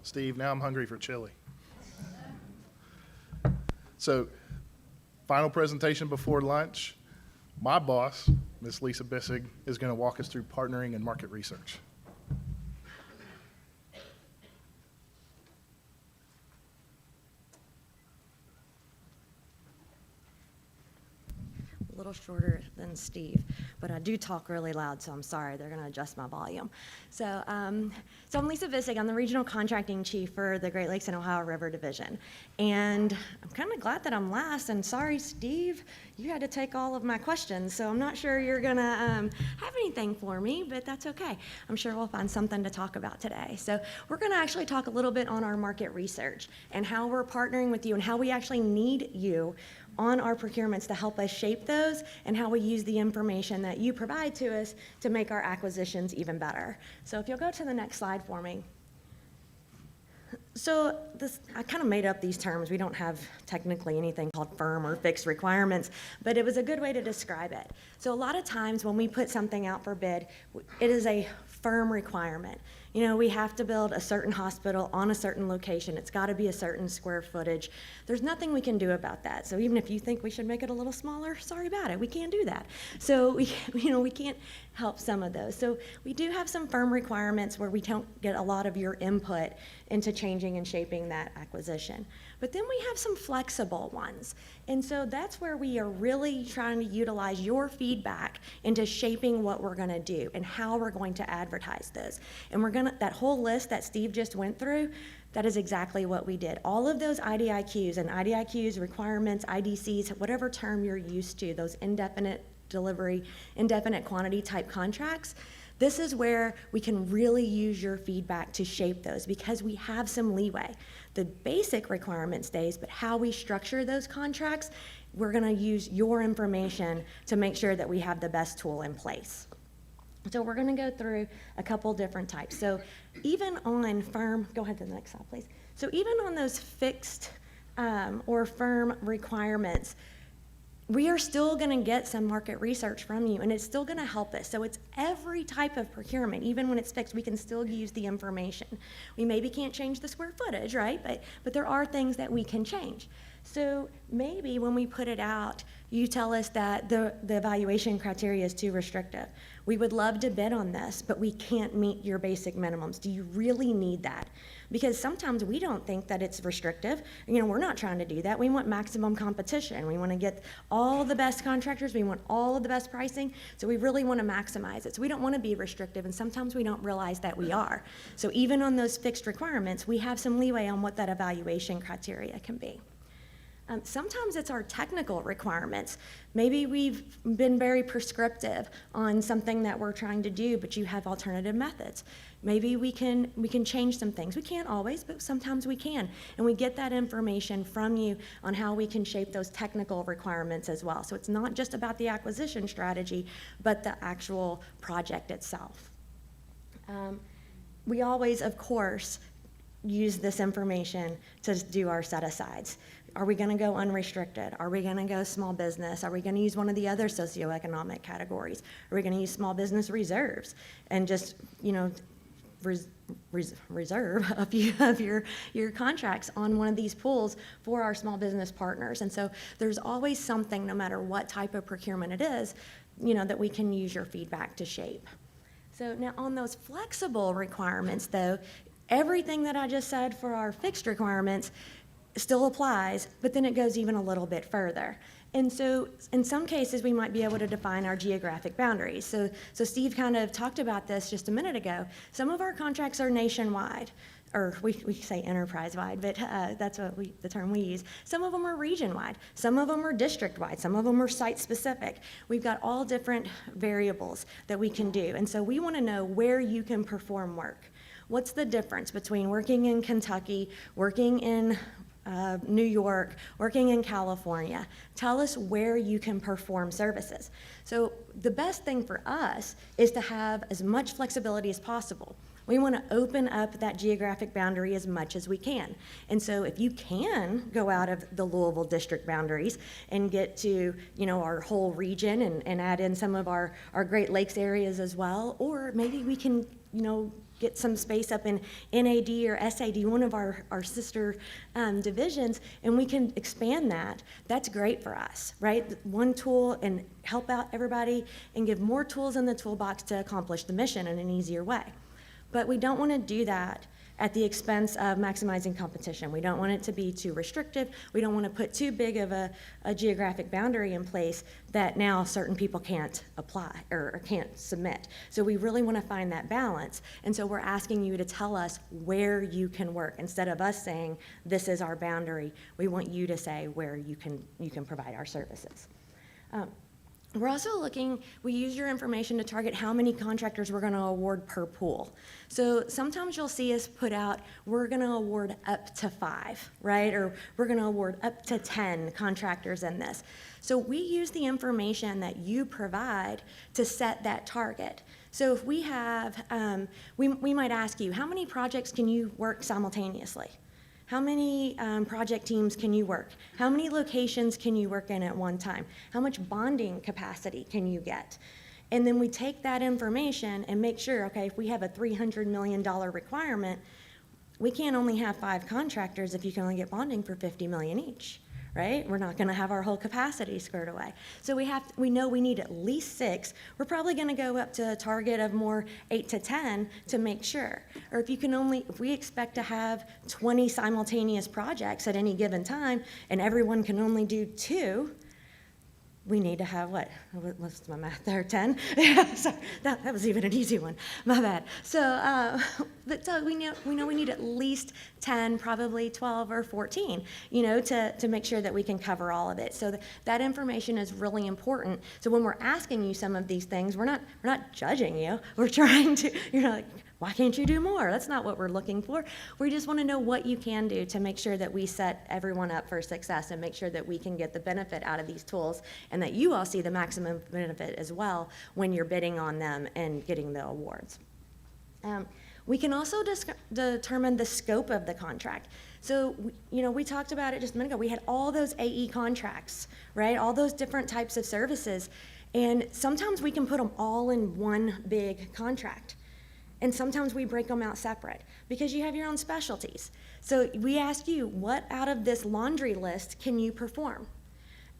Steve, now I'm hungry for chili. So, final presentation before lunch. My boss, Miss Lisa Bissig, is going to walk us through partnering and market research. A little shorter than Steve, but I do talk really loud, so I'm sorry. They're going to adjust my volume. So I'm Lisa Bissig. I'm the Regional Contracting Chief for the Great Lakes and Ohio River Division. And I'm kind of glad that I'm last, and sorry, Steve, you had to take all of my questions, so I'm not sure you're going to have anything for me, but that's okay. I'm sure we'll find something to talk about today. So we're going to actually talk a little bit on our market research and how we're partnering with you and how we actually need you on our procurements to help us shape those, and how we use the information that you provide to us to make our acquisitions even better. So if you'll go to the next slide for me. So I kind of made up these terms. We don't have technically anything called firm or fixed requirements, but it was a good way to describe it. So a lot of times when we put something out for bid, it is a firm requirement. You know, we have to build a certain hospital on a certain location. It's got to be a certain square footage. There's nothing we can do about that. So even if you think we should make it a little smaller, sorry about it. We can't do that. So we can't help some of those. So we do have some firm requirements where we don't get a lot of your input into changing and shaping that acquisition. But then we have some flexible ones. And so that's where we are really trying to utilize your feedback into shaping what we're going to do and how we're going to advertise this. And that whole list that Steve just went through, that is exactly what we did. All of those IDIQs and IDIQs, requirements, IDCs, whatever term you're used to, those indefinite delivery, indefinite quantity type contracts, this is where we can really use your feedback to shape those because we have some leeway. The basic requirement stays, but how we structure those contracts, we're going to use your information to make sure that we have the best tool in place. So we're going to go through a couple different types. So even on firm, go ahead to the next slide, please. So even on those fixed or firm requirements, we are still going to get some market research from you, and it's still going to help us. So it's every type of procurement. Even when it's fixed, we can still use the information. We maybe can't change the square footage, right? But there are things that we can change. So maybe when we put it out, you tell us that the evaluation criteria is too restrictive. We would love to bid on this, but we can't meet your basic minimums. Do you really need that? Because sometimes we don't think that it's restrictive. You know, we're not trying to do that. We want maximum competition. We want to get all the best contractors. We want all of the best pricing. So we really want to maximize it. So we don't want to be restrictive, and sometimes we don't realize that we are. So even on those fixed requirements, we have some leeway on what that evaluation criteria can be. Sometimes it's our technical requirements. Maybe we've been very prescriptive on something that we're trying to do, but you have alternative methods. Maybe we can change some things. We can't always, but sometimes we can. And we get that information from you on how we can shape those technical requirements as well. So it's not just about the acquisition strategy, but the actual project itself. We always, of course, use this information to do our set-asides. Are we going to go unrestricted? Are we going to go small business? Are we going to use one of the other socioeconomic categories? Are we going to use small business reserves and just, reserve a few of your contracts on one of these pools for our small business partners? And so there's always something, no matter what type of procurement it is, that we can use your feedback to shape. So now on those flexible requirements, though, everything that I just said for our fixed requirements still applies, but then it goes even a little bit further. And so in some cases, we might be able to define our geographic boundaries. So Steve kind of talked about this just a minute ago. Some of our contracts are nationwide, or we say enterprise-wide, but that's the term we use. Some of them are region-wide. Some of them are district-wide. Some of them are site-specific. We've got all different variables that we can do. And so we want to know where you can perform work. What's the difference between working in Kentucky, working in New York, working in California? Tell us where you can perform services. So the best thing for us is to have as much flexibility as possible. We want to open up that geographic boundary as much as we can. And so if you can go out of the Louisville district boundaries and get to, our whole region and add in some of our Great Lakes areas as well, or maybe we can get some space up in NAD or SAD, one of our sister divisions, and we can expand that. That's great for us, right? One tool and help out everybody and give more tools in the toolbox to accomplish the mission in an easier way. But we don't want to do that at the expense of maximizing competition. We don't want it to be too restrictive. We don't want to put too big of a geographic boundary in place that now certain people can't apply or can't submit. So we really want to find that balance. And so we're asking you to tell us where you can work. Instead of us saying, this is our boundary, we want you to say where you can provide our services. We're also looking, we use your information to target how many contractors we're going to award per pool. So sometimes you'll see us put out, we're going to award up to 5, right? Or we're going to award up to 10 contractors in this. So we use the information that you provide to set that target. So if we have, we might ask you, how many projects can you work simultaneously? How many project teams can you work? How many locations can you work in at one time? How much bonding capacity can you get? And then we take that information and make sure, okay, if we have a $300 million requirement, we can't only have 5 contractors if you can only get bonding for $50 million each, right? We're not gonna have our whole capacity squared away. So we know we need at least 6. We're probably gonna go up to a target of more 8 to 10 to make sure. Or if we expect to have 20 simultaneous projects at any given time and everyone can only do 2, we need to have what's my math there, 10? Yeah, sorry, that was even an easy one, my bad. So, so we know we need at least 10, probably 12 or 14, to make sure that we can cover all of it. So that information is really important. So when we're asking you some of these things, we're not judging you. We're trying to, like, why can't you do more? That's not what we're looking for. We just want to know what you can do to make sure that we set everyone up for success and make sure that we can get the benefit out of these tools and that you all see the maximum benefit as well when you're bidding on them and getting the awards. We can also determine the scope of the contract. So, we talked about it just a minute ago. We had all those AE contracts, right? All those different types of services. And sometimes we can put them all in one big contract. And sometimes we break them out separate because you have your own specialties. So we ask you, what out of this laundry list can you perform?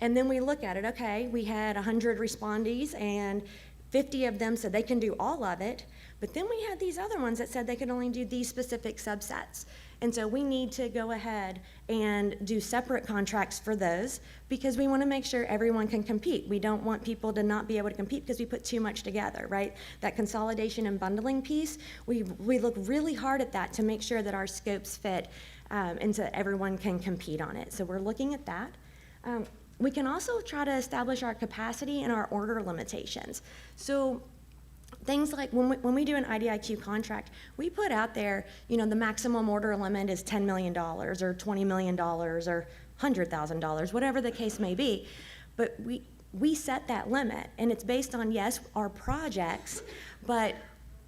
And then we look at it, okay, we had 100 respondees and 50 of them said they can do all of it, but then we had these other ones that said they could only do these specific subsets. And so we need to go ahead and do separate contracts for those because we want to make sure everyone can compete. We don't want people to not be able to compete because we put too much together, right? That consolidation and bundling piece, we look really hard at that to make sure that our scopes fit and so everyone can compete on it. So we're looking at that. We can also try to establish our capacity and our order limitations. So things like when we do an IDIQ contract, we put out there, the maximum order limit is $10 million or $20 million or $100,000, whatever the case may be. But we set that limit, and it's based on, yes, our projects, but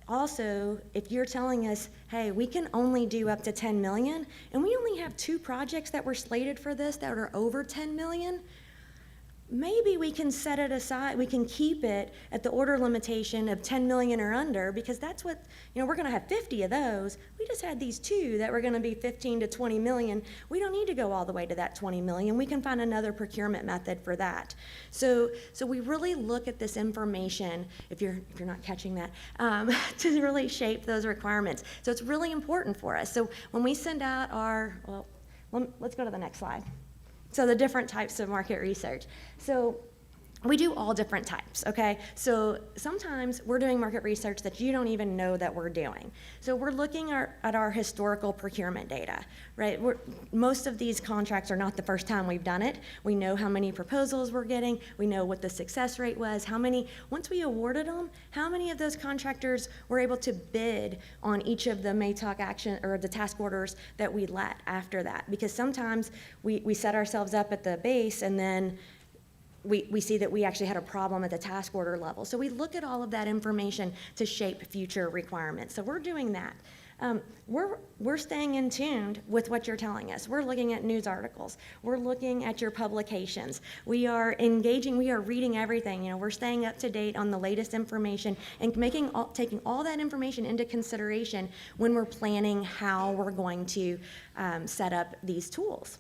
also if you're telling us, hey, we can only do up to 10 million, and we only have 2 projects that were slated for this that are over 10 million, maybe we can set it aside, we can keep it at the order limitation of 10 million or under, because that's what, we're gonna have 50 of those. We just had these 2 that were gonna be 15 to 20 million. We don't need to go all the way to that 20 million. We can find another procurement method for that. So we really look at this information, if you're not catching that, to really shape those requirements. So it's really important for us. So when we send out let's go to the next slide. So the different types of market research. So we do all different types, okay? So sometimes we're doing market research that you don't even know that we're doing. So we're looking at our historical procurement data, right? Most of these contracts are not the first time we've done it. We know how many proposals we're getting. We know what the success rate was. Once we awarded them, how many of those contractors were able to bid on each of the MATOC action or the task orders that we let after that? Because sometimes we set ourselves up at the base and then we see that we actually had a problem at the task order level. So we look at all of that information to shape future requirements. So we're doing that. We're staying in tune with what you're telling us. We're looking at news articles. We're looking at your publications. We are engaging, we are reading everything. You know, we're staying up to date on the latest information and taking all that information into consideration when we're planning how we're going to set up these tools.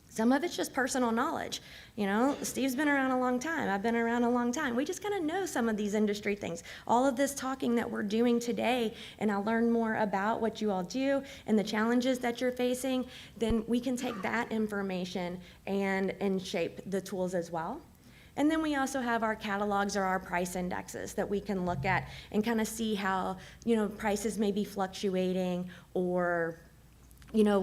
Some of it's just personal knowledge. You know, Steve's been around a long time. I've been around a long time. We just kind of know some of these industry things. All of this talking that we're doing today, and I'll learn more about what you all do and the challenges that you're facing, then we can take that information and shape the tools as well. And then we also have our catalogs or our price indexes that we can look at and kind of see how, you know, prices may be fluctuating, or, you know,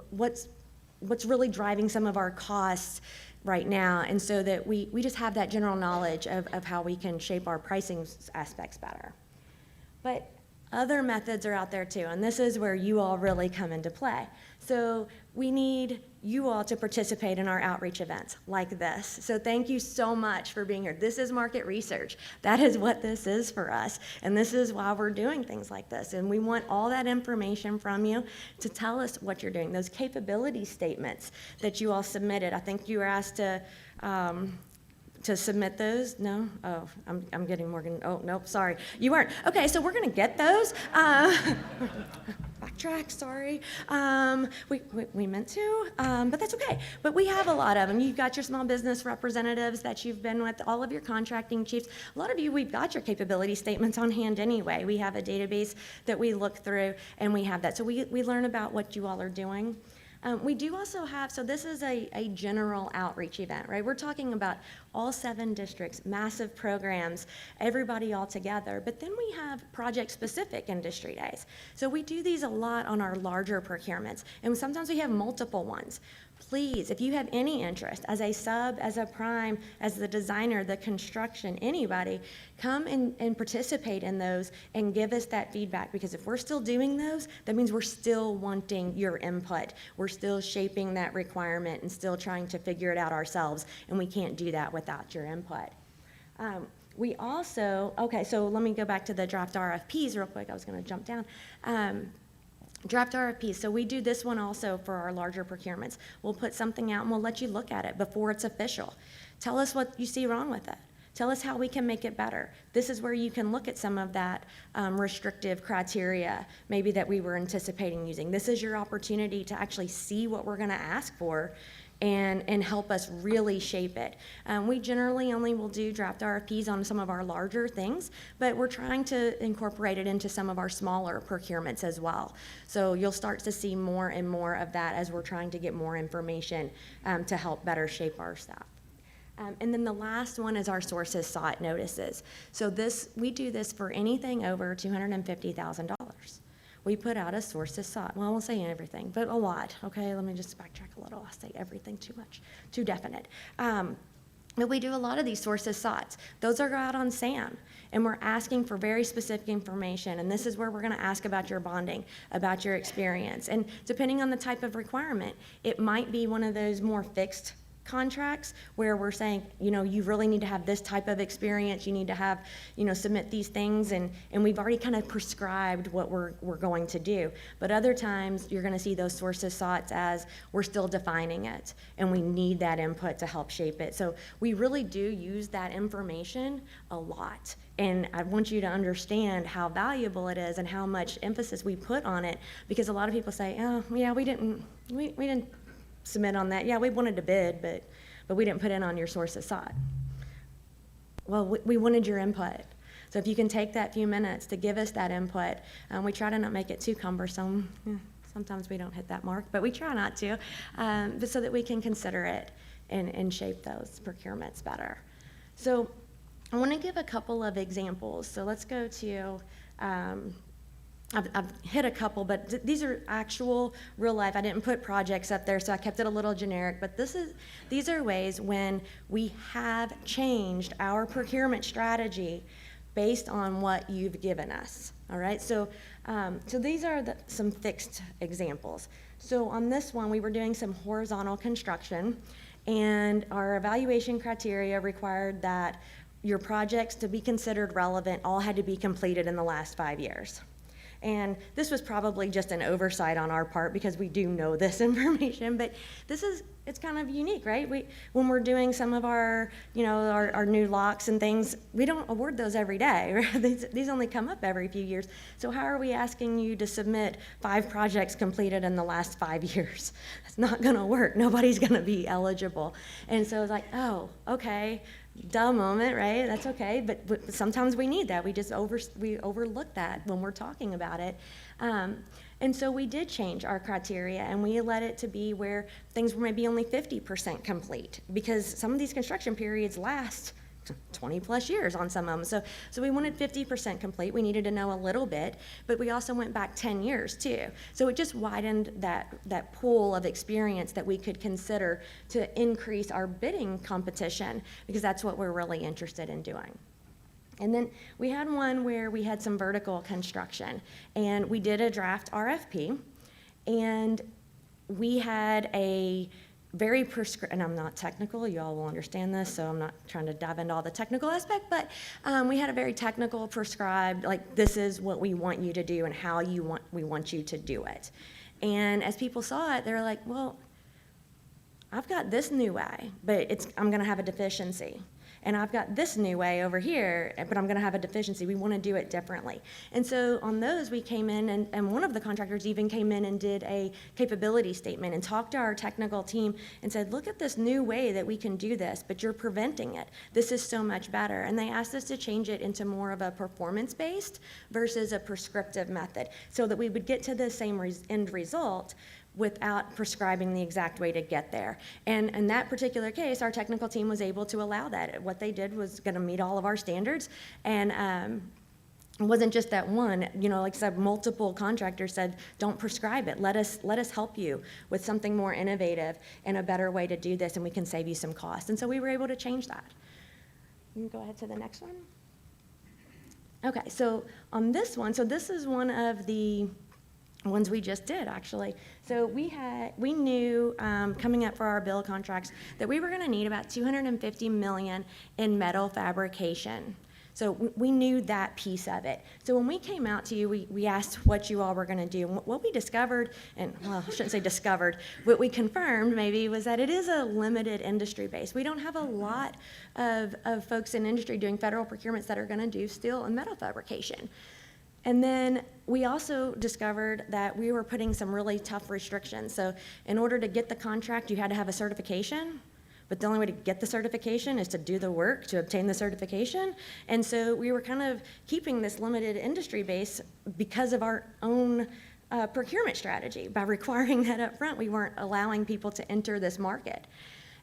what's really driving some of our costs right now, and so that we just have that general knowledge of how we can shape our pricing aspects better. But other methods are out there too, and this is where you all really come into play. So we need you all to participate in our outreach events like this. So thank you so much for being here. This is market research. That is what this is for us, and this is why we're doing things like this. And we want all that information from you to tell us what you're doing. Those capability statements that you all submitted, I think you were asked to submit those. No? Oh, I'm getting Morgan. Oh, nope, sorry. You weren't. Okay, so we're going to get those. Backtrack, sorry. We meant to, but that's okay. But we have a lot of them. You've got your small business representatives that you've been with, all of your contracting chiefs. A lot of you, we've got your capability statements on hand anyway. We have a database that we look through, and we have that. So we learn about what you all are doing. We do also have, so this is a general outreach event, right? We're talking about all 7 districts, massive programs, everybody all together. But then we have project-specific industry days. So we do these a lot on our larger procurements, and sometimes we have multiple ones. Please, if you have any interest, as a sub, as a prime, as the designer, the construction, anybody, come and participate in those and give us that feedback, because if we're still doing those, that means we're still wanting your input. We're still shaping that requirement and still trying to figure it out ourselves, and we can't do that without your input. We also, okay, so let me go back to the draft RFPs real quick. I was going to jump down. Draft RFPs. So we do this one also for our larger procurements. We'll put something out and we'll let you look at it before it's official. Tell us what you see wrong with it. Tell us how we can make it better. This is where you can look at some of that restrictive criteria maybe that we were anticipating using. This is your opportunity to actually see what we're going to ask for and help us really shape it. We generally only will do draft RFPs on some of our larger things, but we're trying to incorporate it into some of our smaller procurements as well. So you'll start to see more and more of that as we're trying to get more information to help better shape our staff. And then the last one is our sources sought notices. So we do this for anything over $250,000. We put out a sources sought. Well, I won't say everything, but a lot. Okay, let me just backtrack a little. I say everything too much, too definite. But we do a lot of these sources sought. Those are out on SAM, and we're asking for very specific information. And this is where we're going to ask about your bonding, about your experience. And depending on the type of requirement, it might be one of those more fixed contracts where we're saying, you know, you really need to have this type of experience, you need to have, you know, submit these things, and we've already kind of prescribed what we're going to do. But other times you're going to see those sources sought as we're still defining it and we need that input to help shape it. So we really do use that information a lot, and I want you to understand how valuable it is and how much emphasis we put on it, because a lot of people say, oh yeah, we didn't submit on that. Yeah, we wanted to bid, but we didn't put in on your sources sought. Well, we wanted your input. So if you can take that few minutes to give us that input, we try to not make it too cumbersome. Sometimes we don't hit that mark, but we try not to, but so that we can consider it and shape those procurements better. So I want to give a couple of examples. So let's go to, I've hit a couple, but these are actual real life. I didn't put projects up there, so I kept it a little generic, but these are ways when we have changed our procurement strategy based on what you've given us, all right? So these are some fixed examples. So on this one, we were doing some horizontal construction, and our evaluation criteria required that your projects to be considered relevant all had to be completed in the last 5 years. And this was probably just an oversight on our part because we do know this information, but it's kind of unique, right? When we're doing some of our, our new locks and things, we don't award those every day. Right? These only come up every few years. So how are we asking you to submit 5 projects completed in the last 5 years? It's not gonna work. Nobody's gonna be eligible. And so it's like, oh, okay. Duh moment, right? That's okay, but sometimes we need that. We overlook that when we're talking about it. And so we did change our criteria, and we let it to be where things were maybe only 50% complete, because some of these construction periods last 20 plus years on some of them. So we wanted 50% complete. We needed to know a little bit, but we also went back 10 years too. So it just widened that pool of experience that we could consider to increase our bidding competition, because that's what we're really interested in doing. And then we had one where we had some vertical construction, and we did a draft RFP, and we had a very and I'm not technical, you all will understand this, so I'm not trying to dive into all the technical aspect, but we had a very technical prescribed, like, this is what we want you to do and how we want you to do it. And as people saw it, they were like, well, I've got this new way, but I'm gonna have a deficiency. And I've got this new way over here, but I'm gonna have a deficiency. We wanna do it differently. And so on those, we came in, and one of the contractors even came in and did a capability statement and talked to our technical team and said, look at this new way that we can do this, but you're preventing it. This is so much better. And they asked us to change it into more of a performance-based versus a prescriptive method, so that we would get to the same end result without prescribing the exact way to get there. And in that particular case, our technical team was able to allow that. What they did was gonna meet all of our standards, and it wasn't just that one, like I said, multiple contractors said, don't prescribe it. Let us help you with something more innovative and a better way to do this, and we can save you some cost. And so we were able to change that. You can go ahead to the next one. Okay, so on this one, so this is one of the ones we just did, actually. So we knew coming up for our bill contracts that we were gonna need about $250 million in metal fabrication. So we knew that piece of it. So when we came out to you, we asked what you all were gonna do. And what we discovered, and well, I shouldn't say discovered, what we confirmed maybe was that it is a limited industry base. We don't have a lot of folks in industry doing federal procurements that are gonna do steel and metal fabrication. And then we also discovered that we were putting some really tough restrictions. So in order to get the contract, you had to have a certification, but the only way to get the certification is to do the work to obtain the certification. And so we were kind of keeping this limited industry base because of our own procurement strategy. By requiring that up front, we weren't allowing people to enter this market.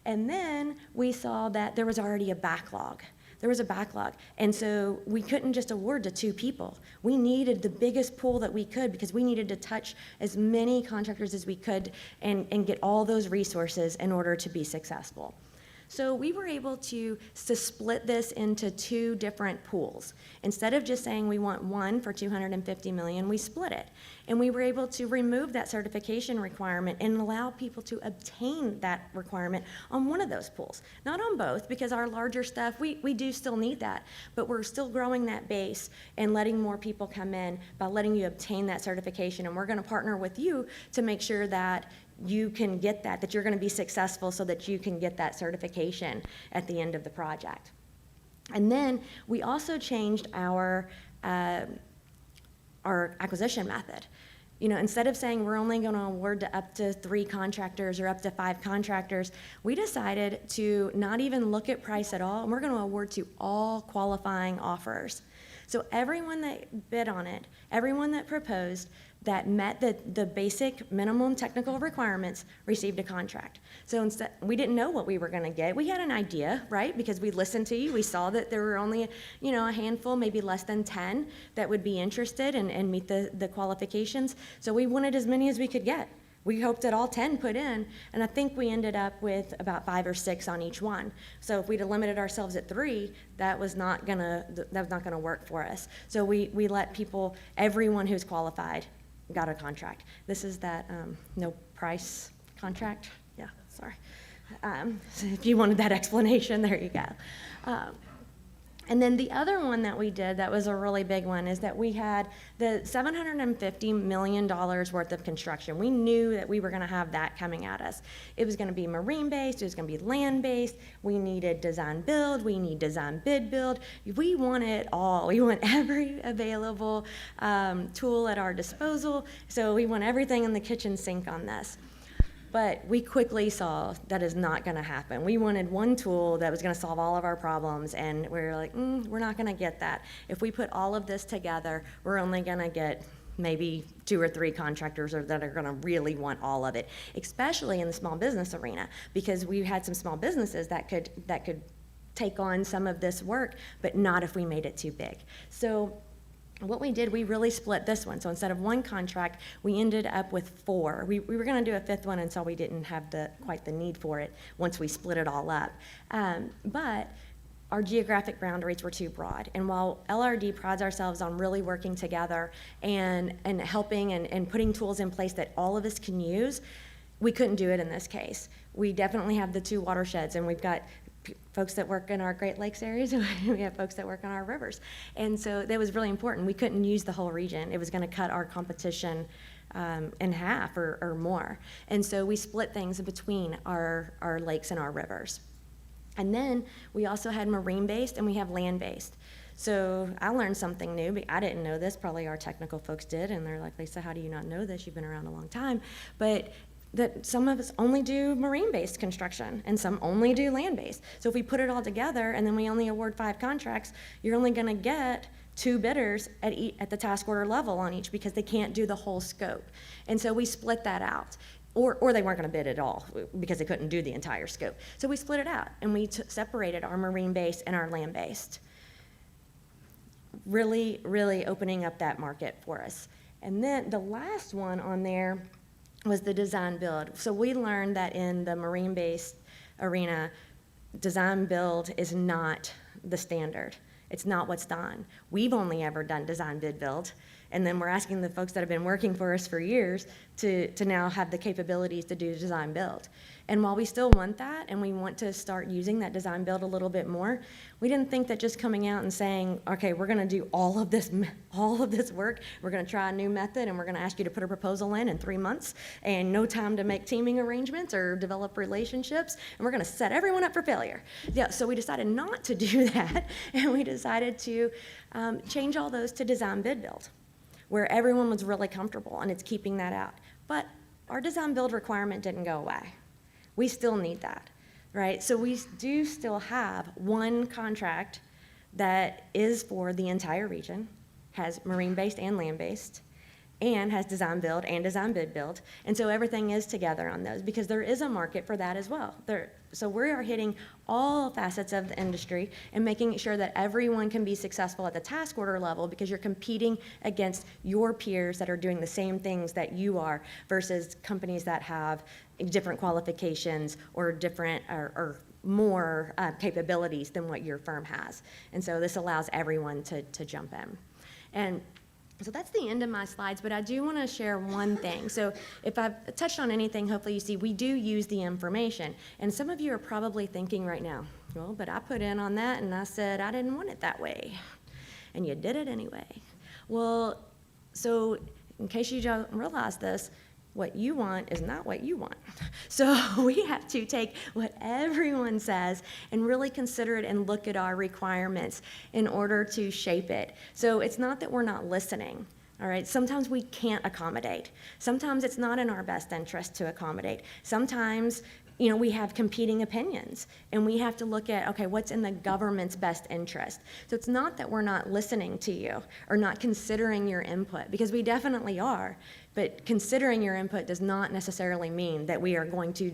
And then we saw that there was already a backlog. There was a backlog, and so we couldn't just award to 2 people. We needed the biggest pool that we could, because we needed to touch as many contractors as we could and get all those resources in order to be successful. So we were able to split this into 2 different pools. Instead of just saying we want one for $250 million, we split it. And we were able to remove that certification requirement and allow people to obtain that requirement on one of those pools. Not on both, because our larger stuff, we do still need that, but we're still growing that base and letting more people come in by letting you obtain that certification. And we're gonna partner with you to make sure that you can get that you're gonna be successful, so that you can get that certification at the end of the project. And then we also changed our acquisition method. Instead of saying we're only gonna award to up to 3 contractors or up to 5 contractors, we decided to not even look at price at all, and we're gonna award to all qualifying offers. So everyone that bid on it, everyone that proposed, that met the basic minimum technical requirements received a contract. So instead, we didn't know what we were gonna get. We had an idea, right? Because we listened to you. We saw that there were only, a handful, maybe less than 10 that would be interested and meet the qualifications. So we wanted as many as we could get. We hoped that all 10 put in, and I think we ended up with about 5 or 6 on each one. So if we'd have limited ourselves at 3, that was not gonna work for us. So we let people, everyone who's qualified, got a contract. This is that no price contract. Yeah, sorry. So if you wanted that explanation, there you go. And then the other one that we did that was a really big one is that we had the $750 million worth of construction. We knew that we were going to have that coming at us. It was going to be marine-based, it was going to be land-based, we needed design build, we need design bid build. We want it all. We want every available tool at our disposal, so we want everything in the kitchen sink on this. But we quickly saw that is not going to happen. We wanted one tool that was going to solve all of our problems, and we were like, we're not going to get that. If we put all of this together, we're only going to get maybe 2 or 3 contractors that are going to really want all of it, especially in the small business arena, because we had some small businesses that could take on some of this work, but not if we made it too big. So what we did, we really split this one. So instead of 1 contract, we ended up with 4. We were going to do a 5th one until we didn't have quite the need for it once we split it all up. But our geographic boundaries were too broad. And while LRD prides ourselves on really working together and helping and putting tools in place that all of us can use, we couldn't do it in this case. We definitely have the 2 watersheds, and we've got folks that work in our Great Lakes areas, and we have folks that work on our rivers. And so that was really important. We couldn't use the whole region. It was going to cut our competition in half or more. And so we split things between our lakes and our rivers. And then we also had marine-based and we have land-based. So I learned something new, but I didn't know this. Probably our technical folks did, and they're like, Lisa, how do you not know this? You've been around a long time. But that some of us only do marine-based construction and some only do land-based. So if we put it all together and then we only award 5 contracts, you're only going to get 2 bidders at the task order level on each, because they can't do the whole scope. And so we split that out. Or they weren't going to bid at all because they couldn't do the entire scope. So we split it out and we separated our marine-based and our land-based, really, really opening up that market for us. And then the last one on there was the design build. So we learned that in the marine-based arena, design build is not the standard. It's not what's done. We've only ever done design bid build, and then we're asking the folks that have been working for us for years to now have the capabilities to do design build. And while we still want that and we want to start using that design build a little bit more, we didn't think that just coming out and saying, okay, we're going to do all of this work, we're going to try a new method, and we're going to ask you to put a proposal in 3 months and no time to make teaming arrangements or develop relationships, and we're going to set everyone up for failure. Yeah, so we decided not to do that, and we decided to change all those to design bid build, where everyone was really comfortable, and it's keeping that out. But our design build requirement didn't go away. We still need that, right? So we do still have 1 contract that is for the entire region, has marine-based and land-based, and has design build and design bid build. And so everything is together on those because there is a market for that as well. So we are hitting all facets of the industry and making sure that everyone can be successful at the task order level, because you're competing against your peers that are doing the same things that you are versus companies that have different qualifications or different or more capabilities than what your firm has. And so this allows everyone to jump in. And so that's the end of my slides, but I do want to share one thing. So if I've touched on anything, hopefully you see we do use the information. And some of you are probably thinking right now, well, but I put in on that and I said I didn't want it that way. And you did it anyway. Well, so in case you don't realize this, what you want is not what you want. So we have to take what everyone says and really consider it and look at our requirements in order to shape it. So it's not that we're not listening, all right? Sometimes we can't accommodate. Sometimes it's not in our best interest to accommodate. Sometimes, you know, we have competing opinions and we have to look at, okay, what's in the government's best interest? So it's not that we're not listening to you or not considering your input, because we definitely are. But considering your input does not necessarily mean that we are going to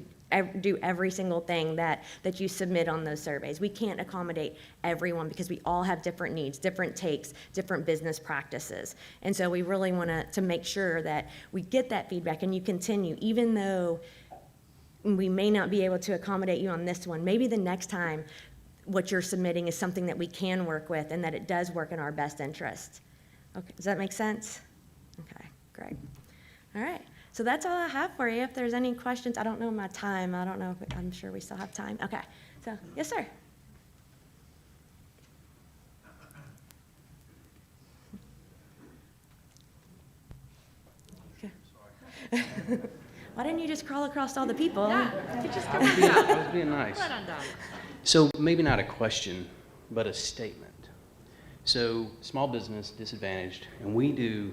do every single thing that you submit on those surveys. We can't accommodate everyone because we all have different needs, different takes, different business practices. And so we really want to make sure that we get that feedback and you continue, even though we may not be able to accommodate you on this one. Maybe the next time what you're submitting is something that we can work with and that it does work in our best interest. Okay, does that make sense? Okay, great. All right, so that's all I have for you. If there's any questions, I don't know my time. I don't know if I'm sure we still have time. Okay, so yes, sir. Why didn't you just crawl across all the people? Yeah, you just come on I down. was being nice. Right on down. So maybe not a question, but a statement. So small business, disadvantaged, and we do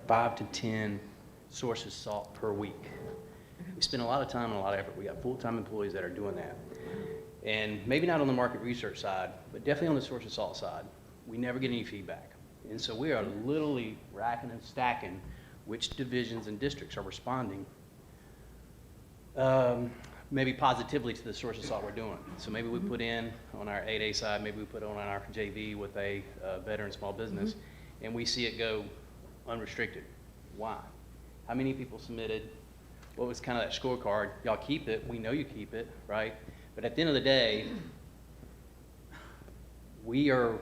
5 to 10 sources salt per week. We spend a lot of time and a lot of effort. We got full-time employees that are doing that. And maybe not on the market research side, but definitely on the source of salt side, we never get any feedback. And so we are literally racking and stacking which divisions and districts are responding maybe positively to the source of salt we're doing. So maybe we put in on our 8A side, maybe we put on our JV with a veteran small business, and we see it go unrestricted. Why? How many people submitted? What was kind of that scorecard? Y'all keep it. We know you keep it, right? But at the end of the day, we are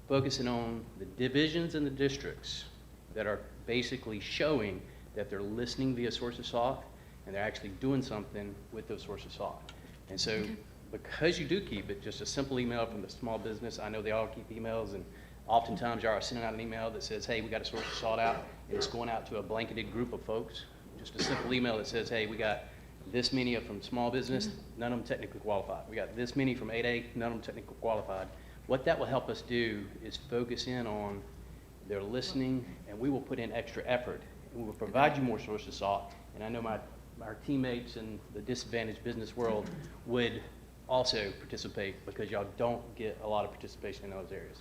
focusing on the divisions and the districts that are basically showing that they're listening via source of salt and they're actually doing something with those source of salt. And so because you do keep it, just a simple email from the small business, I know they all keep emails, and oftentimes y'all are sending out an email that says, hey, we got a source of salt out, and it's going out to a blanketed group of folks. Just a simple email that says, hey, we got this many from small business, none of them technically qualified. We got this many from 8A, none of them technically qualified. What that will help us do is focus in on their listening, and we will put in extra effort, and we will provide you more source of salt. And I know our teammates in the disadvantaged business world would also participate, because y'all don't get a lot of participation in those areas.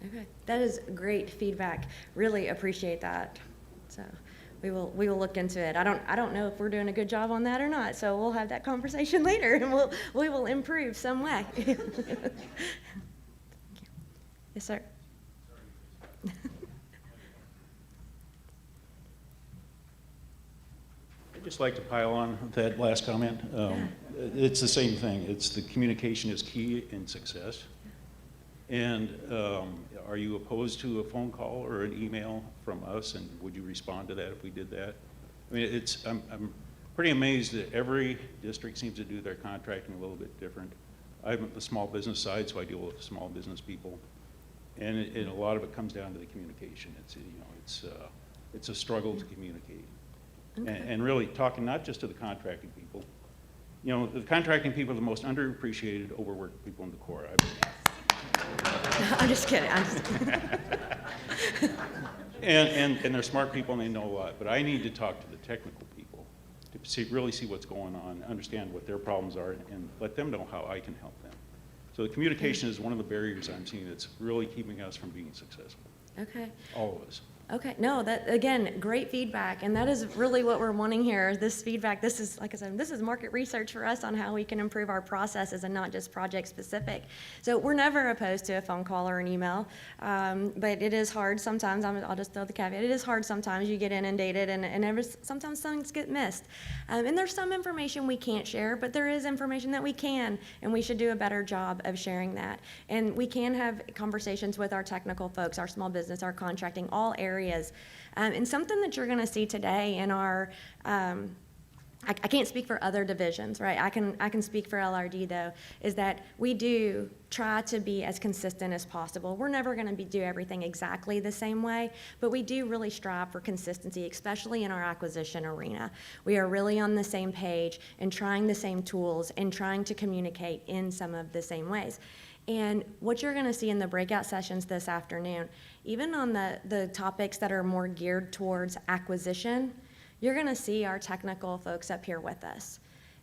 Okay, that is great feedback. Really appreciate that. So we will look into it. I don't know if we're doing a good job on that or not. So we'll have that conversation later, and we will improve some way. Yes, sir. I'd just like to pile on that last comment. It's the same thing. It's the communication is key in success. And are you opposed to a phone call or an email from us, and would you respond to that if we did that? I mean, I'm pretty amazed that every district seems to do their contracting a little bit different. I'm the small business side, so I deal with small business people, and a lot of it comes down to the communication. It's a struggle to communicate. Okay. And really talking not just to the contracting people. You know, the contracting people are the most underappreciated, overworked people in the Corps. I'm just kidding. And they're smart people and they know a lot, but I need to talk to the technical people to really see what's going on, understand what their problems are, and let them know how I can help them. So the communication is one of the barriers I'm seeing that's really keeping us from being successful, Okay. all of us. Okay, no, that, again, great feedback, and that is really what we're wanting here, this feedback. This is, like I said, this is market research for us on how we can improve our processes and not just project specific. So we're never opposed to a phone call or an email, but it is hard sometimes. I'll just throw the caveat. It is hard sometimes. You get inundated, and sometimes things get missed. And there's some information we can't share, but there is information that we can, and we should do a better job of sharing that. And we can have conversations with our technical folks, our small business, our contracting, all areas. And something that you're going to see today in our, I can't speak for other divisions, right? I can speak for LRD though, is that we do try to be as consistent as possible. We're never going to do everything exactly the same way, but we do really strive for consistency, especially in our acquisition arena. We are really on the same page and trying the same tools and trying to communicate in some of the same ways. And what you're going to see in the breakout sessions this afternoon, even on the topics that are more geared towards acquisition, you're going to see our technical folks up here with us.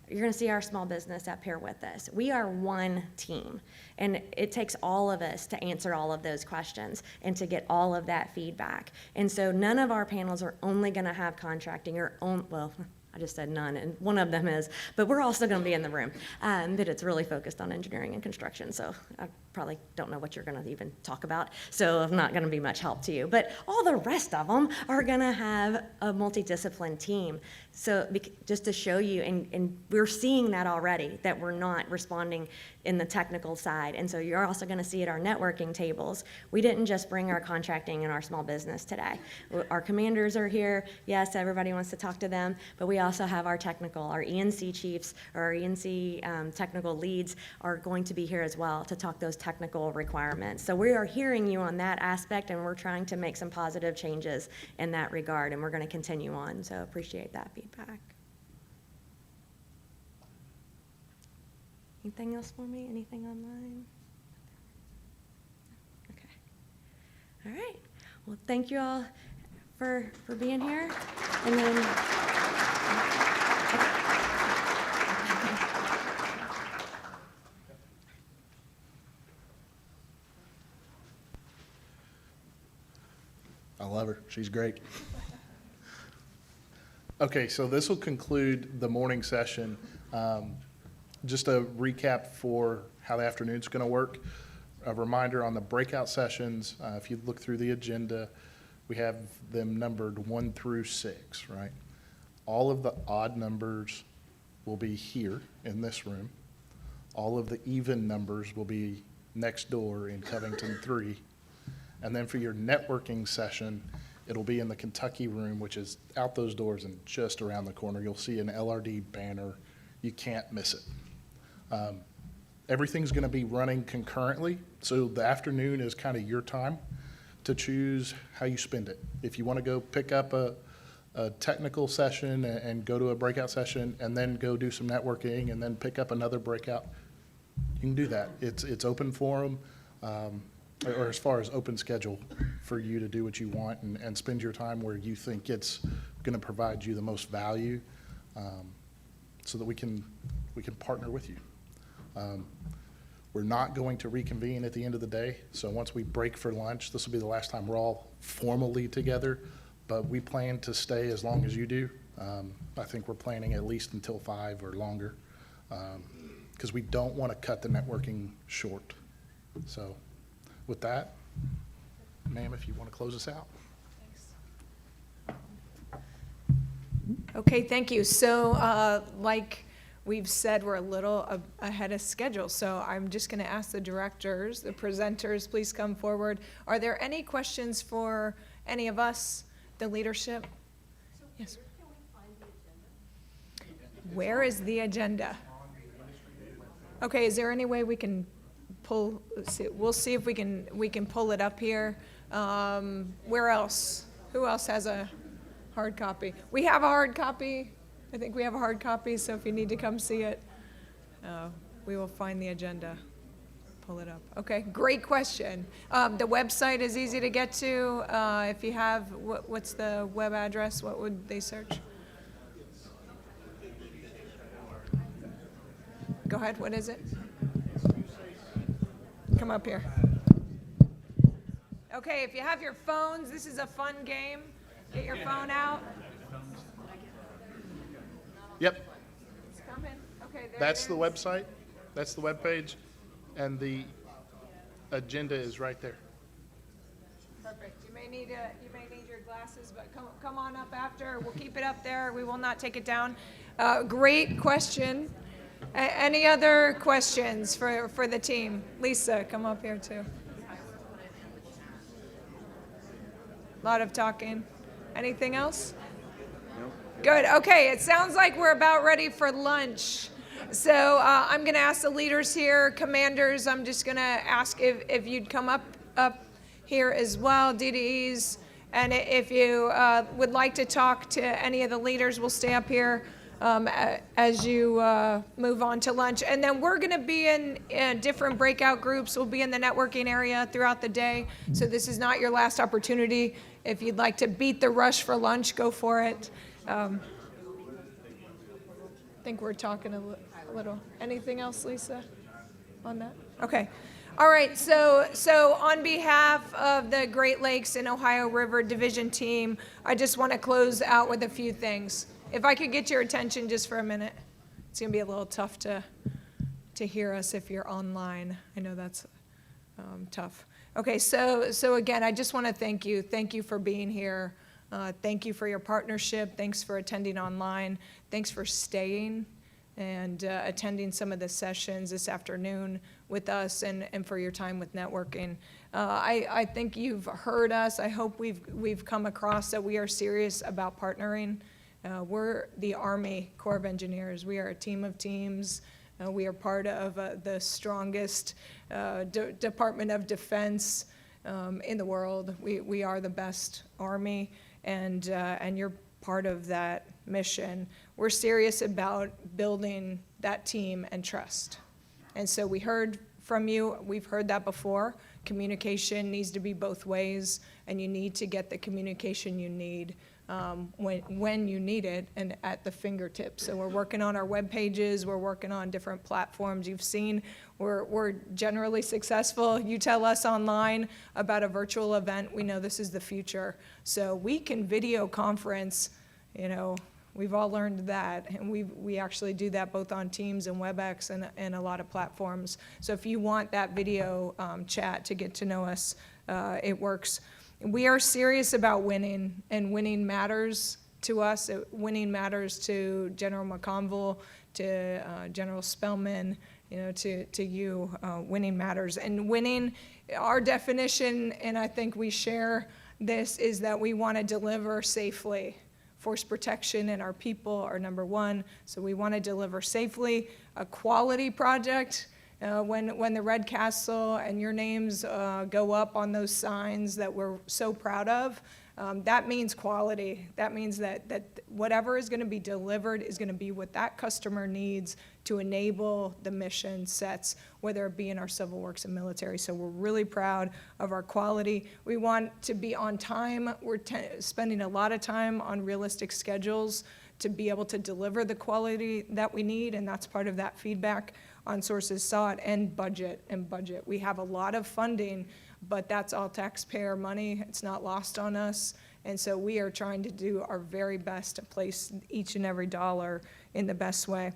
You're going to see our small business up here with us. We are one team, and it takes all of us to answer all of those questions and to get all of that feedback. And so none of our panels are only going to have contracting or well, I just said none, and one of them is, but we're all still going to be in the room. But it's really focused on engineering and construction, so I probably don't know what you're going to even talk about, so I'm not going to be much help to you. But all the rest of them are going to have a multidiscipline team. So just to show you, and we're seeing that already, that we're not responding in the technical side. And so you're also going to see at our networking tables, we didn't just bring our contracting and our small business today. Our commanders are here. Yes, everybody wants to talk to them, but we also have our technical, our ENC chiefs, or our ENC technical leads are going to be here as well to talk those technical requirements. So we are hearing you on that aspect, and we're trying to make some positive changes in that regard, and we're going to continue on. So appreciate that feedback. Anything else for me? Anything online? Okay. All right. Well, thank you all for being here. And then, I love her. She's great. Okay, so this will conclude the morning session. Just a recap for how the afternoon's going to work. A reminder on the breakout sessions, if you look through the agenda, we have them numbered 1 through 6, right? All of the odd numbers will be here in this room. All of the even numbers will be next door in Covington 3. And then for your networking session, it'll be in the Kentucky room, which is out those doors and just around the corner. You'll see an LRD banner. You can't miss it. Everything's going to be running concurrently, so the afternoon is kind of your time to choose how you spend it. If you want to go pick up a technical session and go to a breakout session and then go do some networking and then pick up another breakout, you can do that. It's open forum, or as far as open schedule for you to do what you want and spend your time where you think it's going to provide you the most value, so that we can partner with you. We're not going to reconvene at the end of the day, so once we break for lunch, this will be the last time we're all formally together, but we plan to stay as long as you do. I think we're planning at least until 5 or longer, because we don't want to cut the networking short. So with that, ma'am, if you want to close us out. Okay, thank you. So like we've said, we're a little ahead of schedule, so I'm just going to ask the directors, the presenters, please come forward. Are there any questions for any of us, the leadership? Yes. Where is the agenda? Okay, is there any way we can pull, we'll see if we can pull it up here. Where else? Who else has a hard copy? We have a hard copy. I think we have a hard copy, so if you need to come see it, we will find the agenda. Pull it up. Okay, great question. The website is easy to get to. If you have, what's the web address? What would they search? Go ahead, what is it? Come up here. Okay, if you have your phones, this is a fun game. Get your phone out. Yep, It's coming. Okay, there that's it the is. website, that's the webpage, and the agenda is right there. Perfect. You may need your glasses, but come on up after. We'll keep it up there. We will not take it down. Great question. Any other questions for the team? Lisa, come up here too. A lot of talking. Anything else? Good. Okay, it sounds like we're about ready for lunch. So I'm going to ask the leaders here, commanders, I'm just going to ask if you'd come up here as well, DDEs. And if you would like to talk to any of the leaders, we'll stay up here as you move on to lunch. And then we're going to be in different breakout groups. We'll be in the networking area throughout the day. So this is not your last opportunity. If you'd like to beat the rush for lunch, go for it. I think we're talking a little. Anything else, Lisa, on that? Okay. All right. So on behalf of the Great Lakes and Ohio River Division team, I just want to close out with a few things. If I could get your attention just for a minute. It's going to be a little tough to hear us if you're online. I know that's tough. Okay. So again, I just want to thank you. Thank you for being here. Thank you for your partnership. Thanks for attending online. Thanks for staying and attending some of the sessions this afternoon with us and for your time with networking. I think you've heard us. I hope we've come across that we are serious about partnering We're the Army Corps of Engineers. We are a team of teams. We are part of the strongest Department of Defense in the world. We are the best Army, and you're part of that mission. We're serious about building that team and trust. And so we heard from you, we've heard that before. Communication needs to be both ways, and you need to get the communication you need when you need it and at the fingertips. So we're working on our web pages, we're working on different platforms. You've seen we're generally successful. You tell us online about a virtual event, we know this is the future. So we can video conference, we've all learned that, and we actually do that both on Teams and WebEx and a lot of platforms. So if you want that video chat to get to know us, it works. We are serious about winning, and winning matters to us. Winning matters to General McConville, to General Spellman, to you. Winning matters. And winning, our definition, and I think we share this, is that we want to deliver safely. Force protection and our people are number one, so we want to deliver safely. A quality project. When the Red Castle and your names go up on those signs that we're so proud of, that means quality. That means that whatever is going to be delivered is going to be what that customer needs to enable the mission sets, whether it be in our civil works and military. So we're really proud of our quality. We want to be on time. We're spending a lot of time on realistic schedules to be able to deliver the quality that we need, and that's part of that feedback on sources sought. And budget. We have a lot of funding, but that's all taxpayer money. It's not lost on us. And so we are trying to do our very best to place each and every dollar in the best way.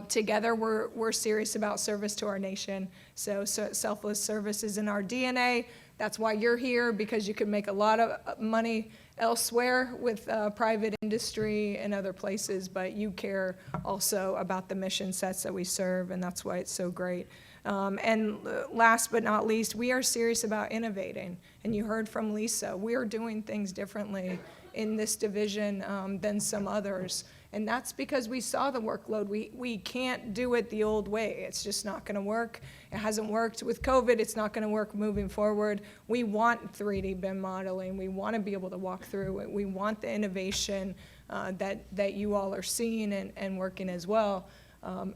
Together, we're serious about service to our nation. So selfless service is in our DNA. That's why you're here, because you can make a lot of money elsewhere with private industry and other places, but you care also about the mission sets that we serve, and that's why it's so great. And last but not least, we are serious about innovating. And you heard from Lisa, we are doing things differently in this division than some others. And that's because we saw the workload. We can't do it the old way. It's just not going to work. It hasn't worked with COVID. It's not going to work moving forward. We want 3D BIM modeling. We want to be able to walk through it. We want the innovation that you all are seeing and working as well.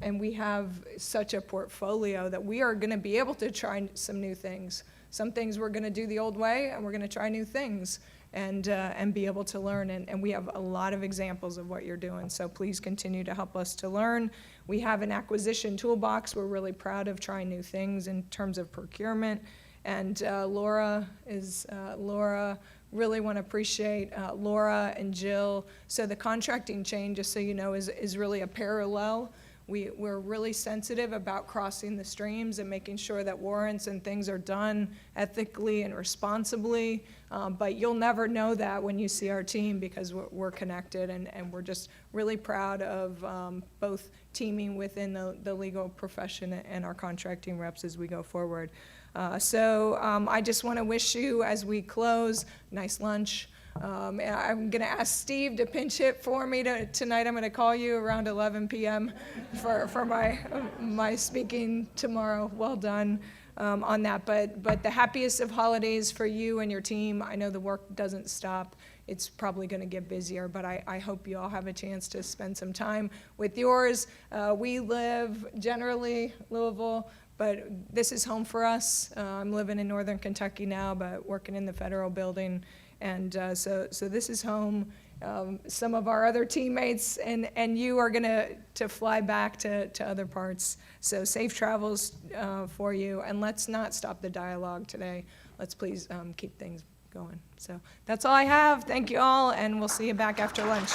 And we have such a portfolio that we are going to be able to try some new things. Some things we're going to do the old way, and we're going to try new things and be able to learn. And we have a lot of examples of what you're doing. So please continue to help us to learn. We have an acquisition toolbox. We're really proud of trying new things in terms of procurement. And Laura, really want to appreciate Laura and Jill. So the contracting chain, just so you know, is really a parallel. We're really sensitive about crossing the streams and making sure that warrants and things are done ethically and responsibly. But you'll never know that when you see our team, because we're connected, and we're just really proud of both teaming within the legal profession and our contracting reps as we go forward. So I just want to wish you, as we close, nice lunch. I'm going to ask Steve to pinch hit for me tonight. I'm going to call you around 11 p.m. for my speaking tomorrow. Well done on that. But the happiest of holidays for you and your team. I know the work doesn't stop. It's probably going to get busier, but I hope you all have a chance to spend some time with yours. We live generally Louisville, but this is home for us. I'm living in Northern Kentucky now, but working in the federal building. And so this is home. Some of our other teammates and you are going to fly back to other parts. So safe travels for you. And let's not stop the dialogue today. Let's please keep things going. So that's all I have. Thank you all, and we'll see you back after lunch.